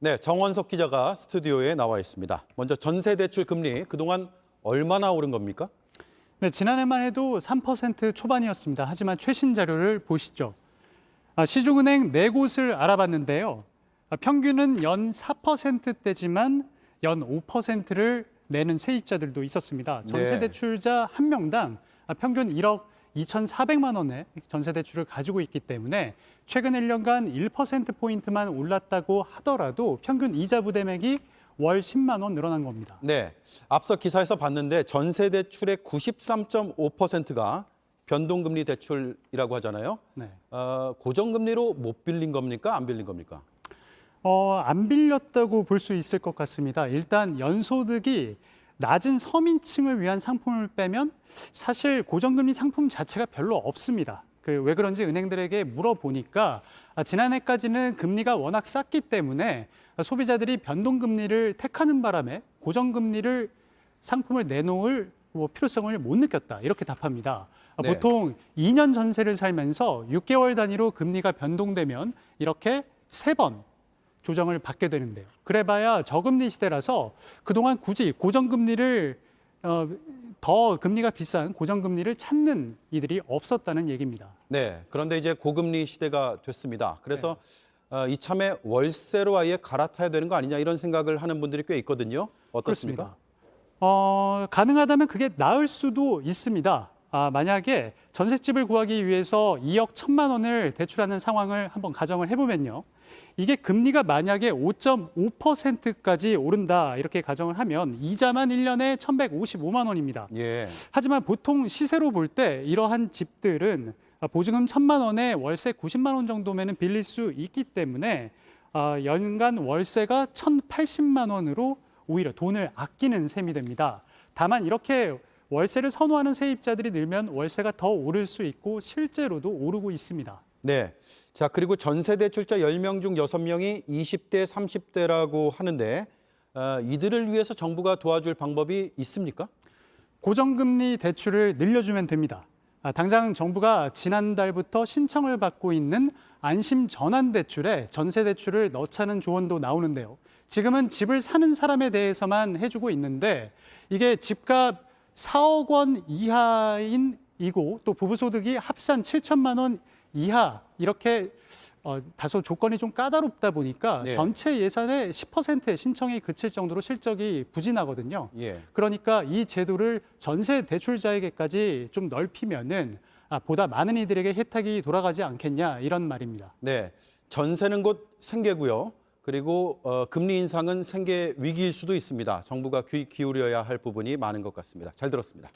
네, 정원석 기자가 스튜디오에 나와 있습니다. 먼저 전세 대출 금리 그동안 얼마나 오른 겁니까? 네, 지난해만 해도 3% 초반이었습니다. 하지만 최신 자료를 보시죠. 시중은행 네 곳을 알아봤는데요. 평균은 연 4%대지만 연 5%를 내는 세입자들도 있었습니다. 전세대출자 한 명당 평균 1억 2,400만 원의 전세대출을 가지고 있기 때문에 최근 1년간 1%포인트만 올랐다고 하더라도 평균 이자 부담액이 월 10만 원 늘어난 겁니다. 네, 앞서 기사에서 봤는데 전세 대출의 93.5%가 변동금리 대출이라고 하잖아요. 네. 고정금리로 못 빌린 겁니까? 안 빌린 겁니까? 안 빌렸다고 볼 수 있을 것 같습니다. 일단 연소득이 낮은 서민층을 위한 상품을 빼면 사실 고정금리 상품 자체가 별로 없습니다. 왜 그런지 은행들에게 물어보니까 지난해까지는 금리가 워낙 쌌기 때문에 소비자들이 변동금리를 택하는 바람에 고정금리를 상품을 내놓을 필요성을 못 느꼈다. 이렇게 답합니다. 네. 보통 2년 전세를 살면서 6개월 단위로 금리가 변동되면 이렇게 3번 조정을 받게 되는데요. 그래봐야 저금리 시대라서 그동안 굳이 고정금리를 더 금리가 비싼 고정금리를 찾는 이들이 없었다는 얘기입니다. 네, 그런데 이제 고금리 시대가 됐습니다. 그래서 이참에 월세로 아예 갈아타야 되는 거 아니냐 이런 생각을 하는 분들이 꽤 있거든요. 어떻습니까? 그렇습니다. 가능하다면 그게 나을 수도 있습니다. 만약에 전셋집을 구하기 위해서 2억 1천만 원을 대출하는 상황을 한번 가정을 해보면요. 이게 금리가 만약에 5.5%까지 오른다 이렇게 가정을 하면 이자만 1년에 1,155만 원입니다. 예. 하지만 보통 시세로 볼 때 이러한 집들은 보증금 1,000만 원에 월세 90만 원 정도면 빌릴 수 있기 때문에 연간 월세가 1,080만 원으로 오히려 돈을 아끼는 셈이 됩니다. 다만 이렇게 월세를 선호하는 세입자들이 늘면 월세가 더 오를 수 있고 실제로도 오르고 있습니다. 네. 자, 그리고 전세 대출자 10명 중 6명이 20대, 30대라고 하는데 이들을 위해서 정부가 도와줄 방법이 있습니까? 고정금리 대출을 늘려주면 됩니다. 당장 정부가 지난달부터 신청을 받고 있는 안심 전환대출에 전세대출을 넣자는 조언도 나오는데요. 지금은 집을 사는 사람에 대해서만 해주고 있는데 이게 집값 4억 원 이하인 이고 또 부부소득이 합산 7천만 원 이하 이렇게 다소 조건이 좀 까다롭다 보니까 네. 전체 예산의 10%의 신청이 그칠 정도로 실적이 부진하거든요. 예. 그러니까 이 제도를 전세 대출자에게까지 좀 넓히면은 보다 많은 이들에게 혜택이 돌아가지 않겠냐 이런 말입니다. 네. 전세는 곧 생계고요. 그리고 금리 인상은 생계 위기일 수도 있습니다. 정부가 귀 기울여야 할 부분이 많은 것 같습니다. 잘 들었습니다.